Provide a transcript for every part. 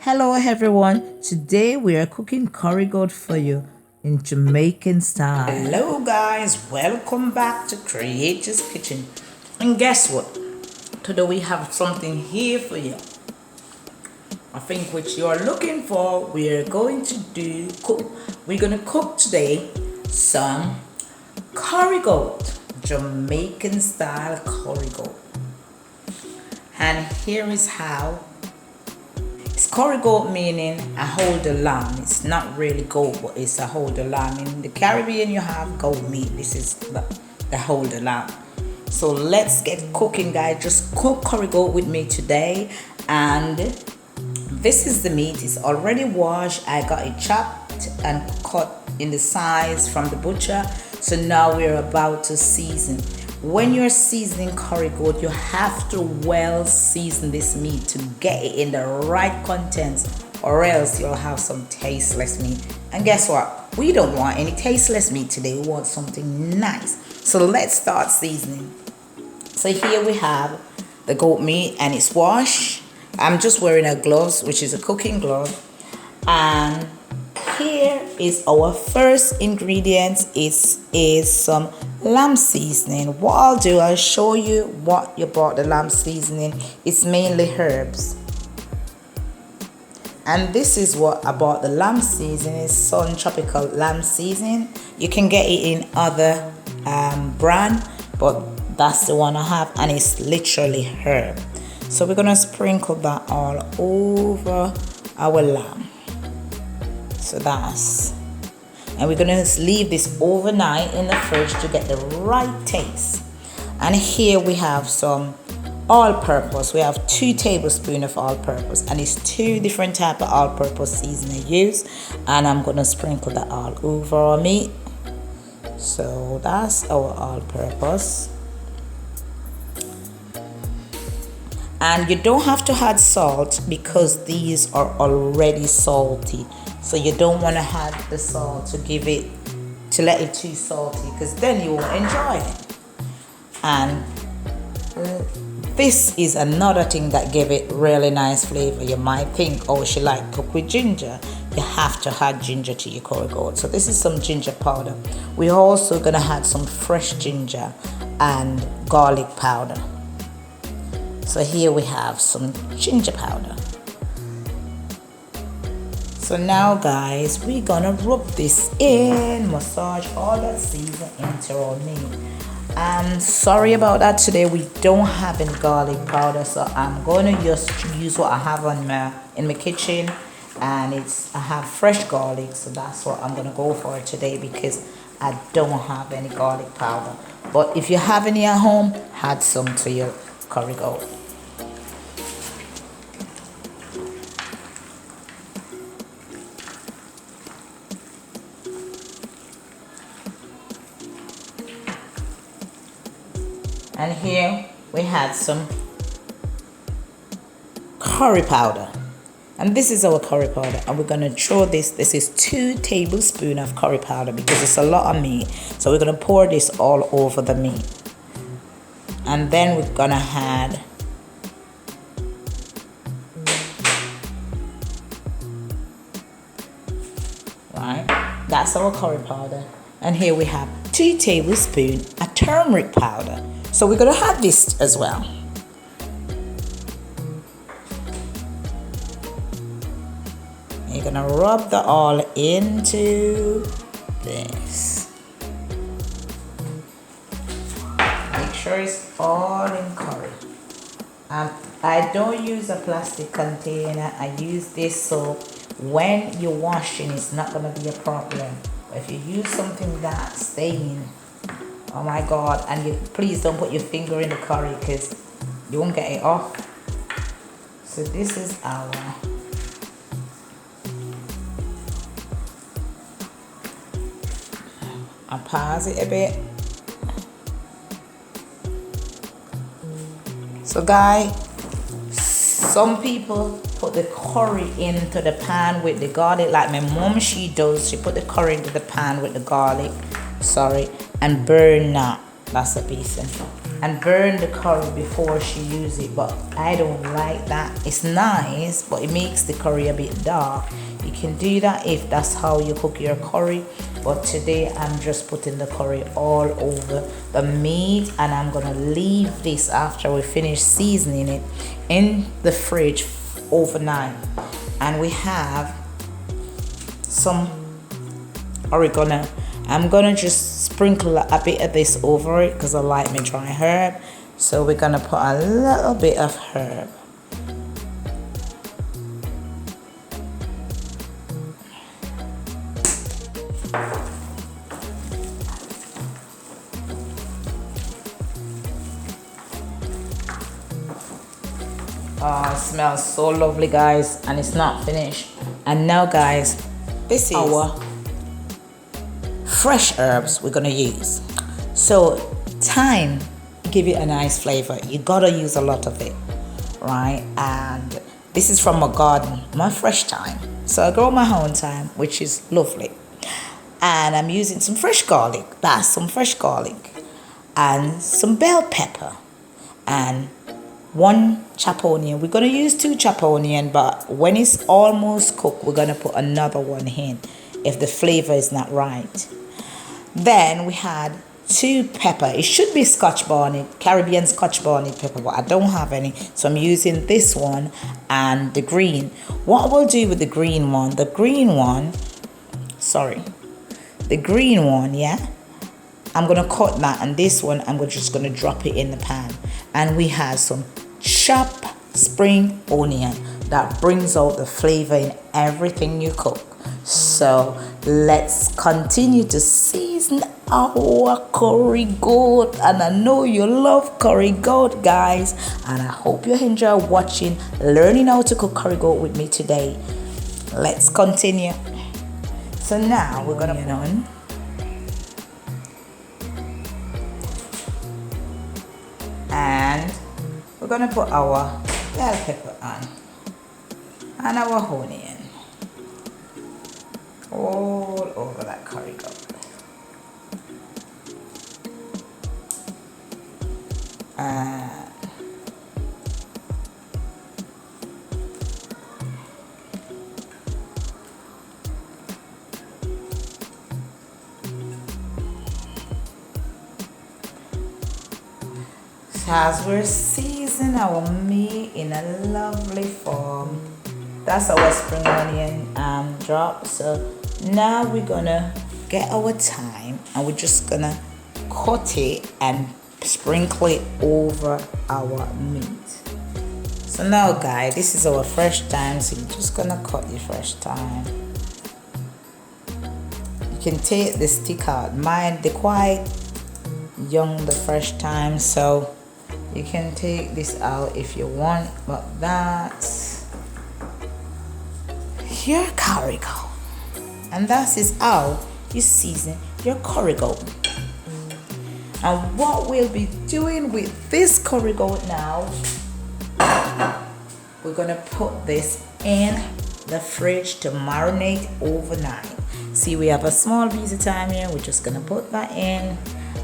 Hello everyone, today we are cooking curry goat for you in Jamaican style. Hello guys, welcome back to Creators Kitchen. And guess what? Today we have something here for you. I think what you're looking for, we're going to cook today some curry goat, Jamaican style curry goat. And here is how. It's curry goat, meaning a holder lamb. It's not really goat, but it's a holder lamb. In the Caribbean, you have goat meat. This is the holder lamb. So let's get cooking, guys. Just cook curry goat with me today. And this is the meat. It's already washed. I got it chopped and cut in the size from the butcher. So now we're about to season. When you're seasoning curry goat, you have to well season this meat to get it in the right contents, or else you'll have some tasteless meat. And guess what? We don't want any tasteless meat today. We want something nice. So let's start seasoning. So here we have the goat meat and it's washed. I'm just wearing a gloves, which is a cooking glove. And here is our first ingredient. Is some lamb seasoning. What I'll do, I'll show you what you bought the lamb seasoning. It's mainly herbs. And this is what I bought the lamb seasoning. It's Sun Tropical lamb seasoning. You can get it in other brand, but that's the one I have, and it's literally herb. So we're gonna sprinkle that all over our lamb. So and we're gonna leave this overnight in the fridge to get the right taste. And here we have some all-purpose. We have 2 tablespoons of all-purpose, and it's 2 different type of all-purpose seasoning I use. And I'm gonna sprinkle that all over our meat. So that's our all-purpose. And you don't have to add salt because these are already salty. So you don't want to add the salt to let it too salty, because then you won't enjoy it. And this is another thing that give it really nice flavor. You might think, oh, she like cook with ginger. You have to add ginger to your curry goat. So this is some ginger powder. We're also gonna add some fresh ginger and garlic powder. So here we have some ginger powder. So now guys, we're gonna rub this in, massage all that season into our meat. And sorry about that, today we don't have any garlic powder, so I'm gonna just use what I have in my kitchen, and I have fresh garlic, so that's what I'm gonna go for today because I don't have any garlic powder. But if you have any at home, add some to your curry goat. And here we had some curry powder. And this is our curry powder. And we're going to throw this. This is 2 tablespoons of curry powder because it's a lot of meat. So we're going to pour this all over the meat. And then we're going to add that's our curry powder. And here we have 2 tablespoons of turmeric powder. So we're going to add this as well. You're going to rub that all into this. Make sure it's all in curry. I don't use a plastic container. I use this so when you're washing, it's not going to be a problem. But if you use something that's staining, oh my God, and please don't put your finger in the curry because you won't get it off. So this is our I'll pause it a bit. So guys, some people put the curry into the pan with the garlic, like my mom, she does. She put the curry into the pan with the garlic, and burn that. That's a piece. and burn the curry before she use it, but I don't like that. It's nice, but it makes the curry a bit dark. You can do that if that's how you cook your curry, but today I'm just putting the curry all over the meat, and I'm gonna leave this after we finish seasoning it in the fridge overnight. And we have some oregano. I'm gonna just sprinkle a bit of this over it because I like my dry herb. So we're gonna put a little bit of herb. Oh, it smells so lovely, guys, and it's not finished. And now, guys, this is our fresh herbs we're gonna use. So thyme give it a nice flavor. You gotta use a lot of it, right? And this is from my garden, my fresh thyme. So I grow my own thyme, which is lovely. And I'm using some fresh garlic. That's some fresh garlic, and some bell pepper, and 1 chopped onion. We're gonna use 2 chopped onion, but when it's almost cooked, we're gonna put another one in if the flavor is not right. Then we had 2 pepper. It should be Scotch bonnet, Caribbean Scotch bonnet pepper, but I don't have any, so I'm using this one and the green. What we'll do with the green one, yeah, I'm gonna cut that, and this one I'm just gonna drop it in the pan. And we have some chopped spring onion that brings out the flavor in everything you cook. So let's continue to season our curry goat. And I know you love curry goat, guys, and I hope you enjoy watching, learning how to cook curry goat with me today. Let's continue. So now we're gonna put on and we're gonna put our bell pepper on and our onion all over that curry goat. As we're seasoning our meat in a lovely form, that's our spring onion drop. So now we're gonna get our thyme, and we're just gonna cut it and sprinkle it over our meat. So now, guys, this is our fresh thyme, so you're just gonna cut your fresh thyme. You can take the stick out. Mine, they're quite young, the fresh thyme, so you can take this out if you want, but that's your curry goat. And that is how you season your curry goat. And what we'll be doing with this curry goat now, we're gonna put this in the fridge to marinate overnight. See, we have a small piece of thyme here. We're just gonna put that in,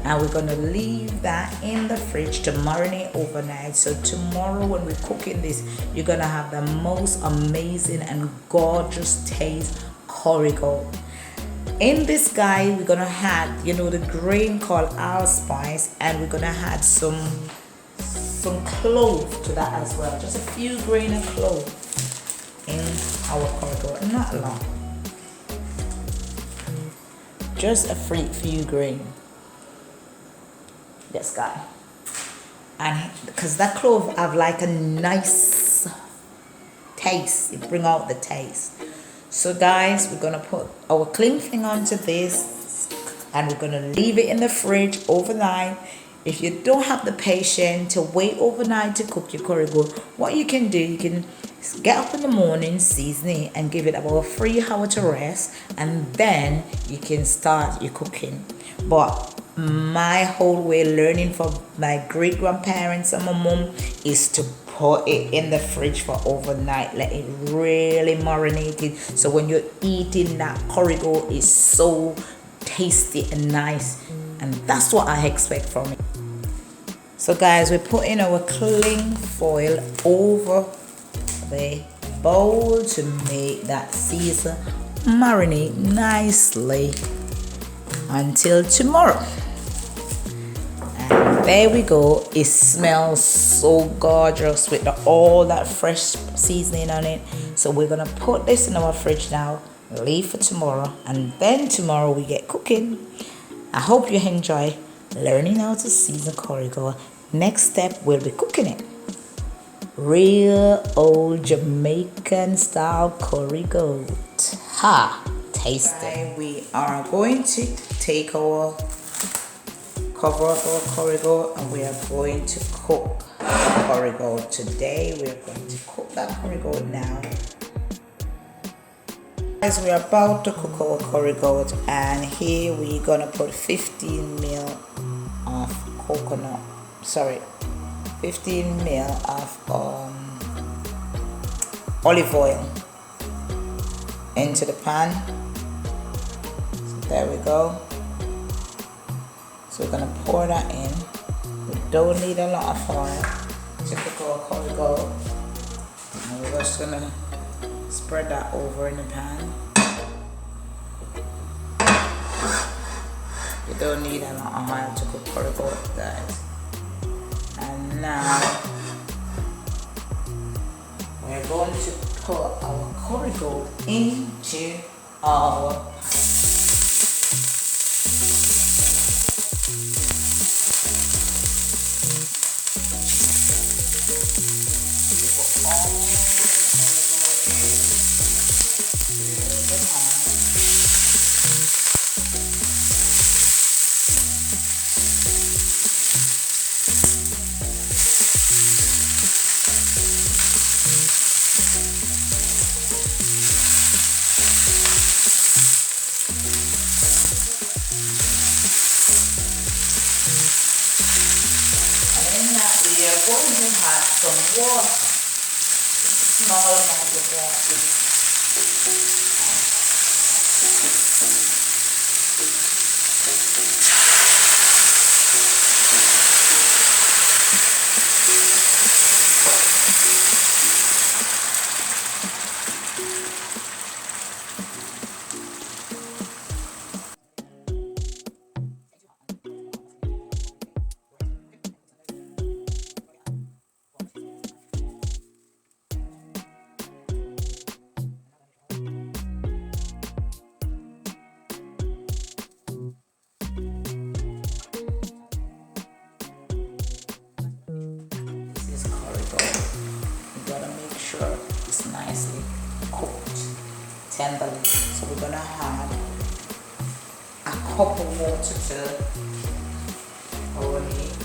and we're gonna leave that in the fridge to marinate overnight. So tomorrow when we're cooking this, you're gonna have the most amazing and gorgeous taste curry goat. In this, guy, we're gonna add, the grain called allspice, and we're gonna add some clove to that as well. Just a few grain of clove in our curry goat, not a lot. Just a few grain. Yes, guy. And because that clove have like a nice taste, it bring out the taste. So guys, we're gonna put our cling thing onto this, and we're gonna leave it in the fridge overnight. If you don't have the patience to wait overnight to cook your curry goat, what you can do, you can get up in the morning, season it, and give it about 3 hours to rest, and then you can start your cooking. But my whole way learning from my great grandparents and my mom is to put it in the fridge for overnight, let it really marinate it, so when you're eating that curry goat, it's so tasty and nice, and that's what I expect from it. So guys, we're putting our cling foil over the bowl to make that Caesar marinate nicely until tomorrow. And there we go. It smells so gorgeous with all that fresh seasoning on it. So we're gonna put this in our fridge now, leave for tomorrow, and then tomorrow we get cooking. I hope you enjoy learning how to season curry goat. Next step, we'll be cooking it. Real old Jamaican style curry goat. Ha! Taste it. We are going to take our cover off our curry goat and we are going to cook the curry goat. Today we are going to cook that curry goat now. Guys, we are about to cook our curry goat, and here we're gonna put 15 ml of coconut. Sorry, 15 ml of olive oil into the pan. So there we go. So we're gonna pour that in. We don't need a lot of oil to cook our curry goat, and we're just gonna spread that over in the pan. You don't need a lot of oil to cook curry goat, guys. And now we're going to put our curry goat into our we are going to add some water, small amount of water. Sure it's nicely cooked tenderly. So we're gonna add a cup of water to our meat.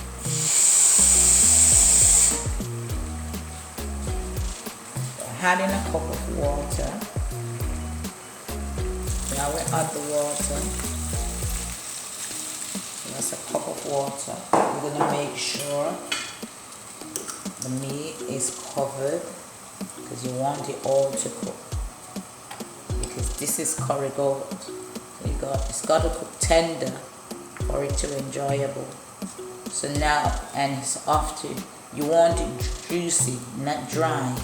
Adding a cup of water. Now we add the water. That's a cup of water. We're gonna make sure the meat is covered, because you want it all to cook, because this is curry goat. It's got to cook tender for it to be enjoyable. So now, and it's off to, you want it juicy, not dry.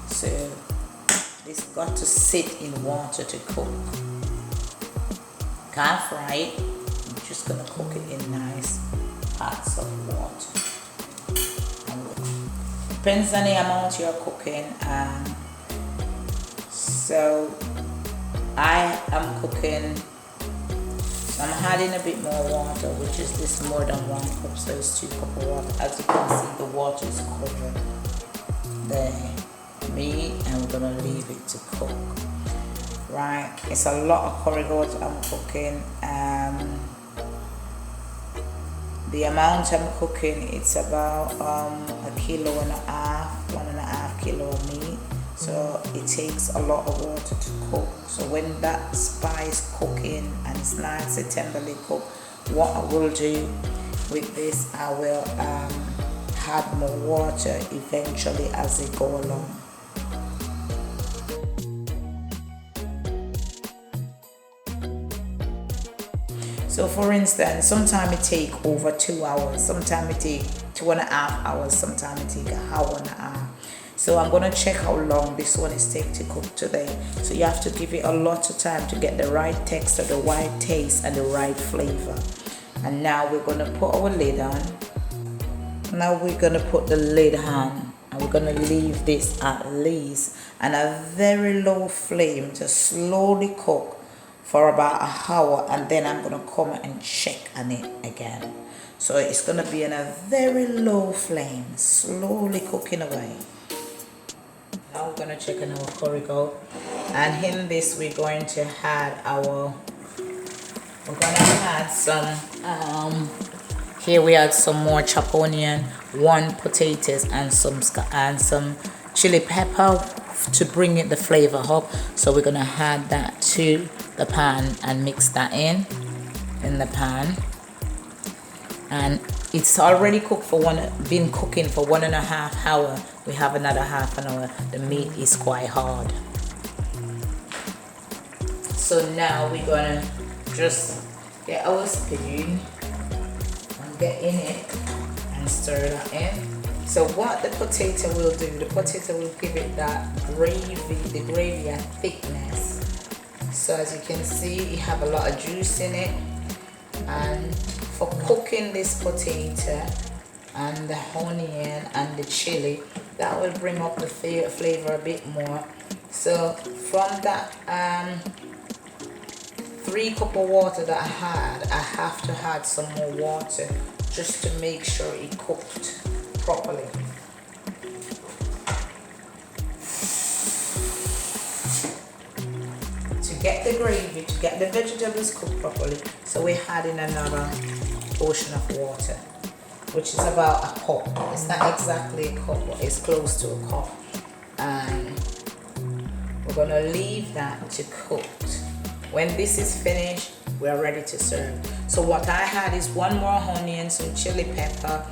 So it's got to sit in water to cook. Can't fry it. I'm just gonna cook it in nice pots of water. Depends on the amount you're cooking. So I am cooking, so I'm adding a bit more water, which is this more than 1 cup, so it's 2 cups of water. As you can see, the water is covering the meat, and we're gonna leave it to cook. Right, it's a lot of curry goat I'm cooking. The amount I'm cooking, it's about 1.5 kilos, 1.5 kilos of meat. So it takes a lot of water to cook. So when that spice cooking and it's nicely tenderly cooked, what I will do with this, I will add more water eventually as they go along. So for instance, sometimes it take over 2 hours, sometimes it take 2.5 hours. Sometimes it take an hour and a half. So I'm gonna check how long this one is take to cook today. So you have to give it a lot of time to get the right texture, the right taste, and the right flavor. And now we're gonna put our lid on. Now we're gonna put the lid on, and we're gonna leave this at least on a very low flame to slowly cook for about an hour, and then I'm gonna come and check on it again. So it's gonna be in a very low flame, slowly cooking away. Now we're gonna check on our curry goat, and in this we're going to add some here we add some more chopped onion, 1 potatoes, and some chili pepper to bring it the flavor up. So we're gonna add that to the pan and mix that in the pan. And it's already cooked been cooking for 1.5 hours. We have another half an hour. The meat is quite hard. So now we're gonna just get our spoon and get in it and stir that in. So what the potato will do, the potato will give it that the gravy and thickness. So as you can see, it have a lot of juice in it. And for cooking this potato and the onion and the chili, that will bring up the flavor a bit more. So from that 3 cups of water that I had, I have to add some more water just to make sure it cooked properly. To get the gravy, to get the vegetables cooked properly, so we're adding another portion of water, which is about a cup. It's not exactly a cup, but it's close to a cup. And we're gonna leave that to cook. When this is finished, we're ready to serve. So what I had is 1 more onion, some chili pepper,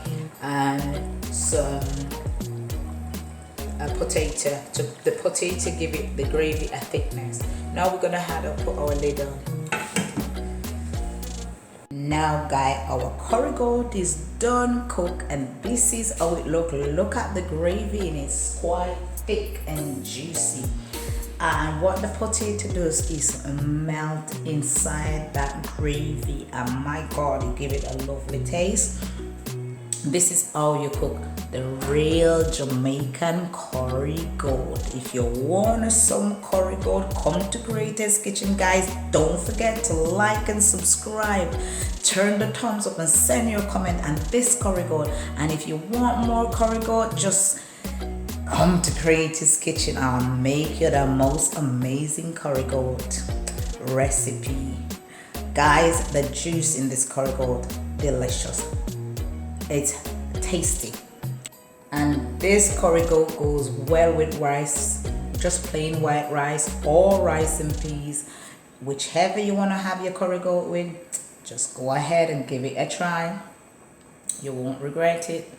and some potato. The potato give it the gravy a thickness. Now we're gonna put our lid on. Now guys, our curry goat is done cooked, and this is how it look. Look at the gravy, and it's quite thick and juicy. And what the potato does is melt inside that gravy, and my god, it give it a lovely taste. This is how you cook the real Jamaican curry goat. If you want some curry goat, come to Greatest Kitchen, guys. Don't forget to like and subscribe. Turn the thumbs up and send your comment on this curry goat. And if you want more curry goat, just come to Greatest Kitchen. I'll make you the most amazing curry goat recipe. Guys, the juice in this curry goat, delicious. It's tasty. And this curry goat goes well with rice, just plain white rice or rice and peas. Whichever you want to have your curry goat with, just go ahead and give it a try. You won't regret it.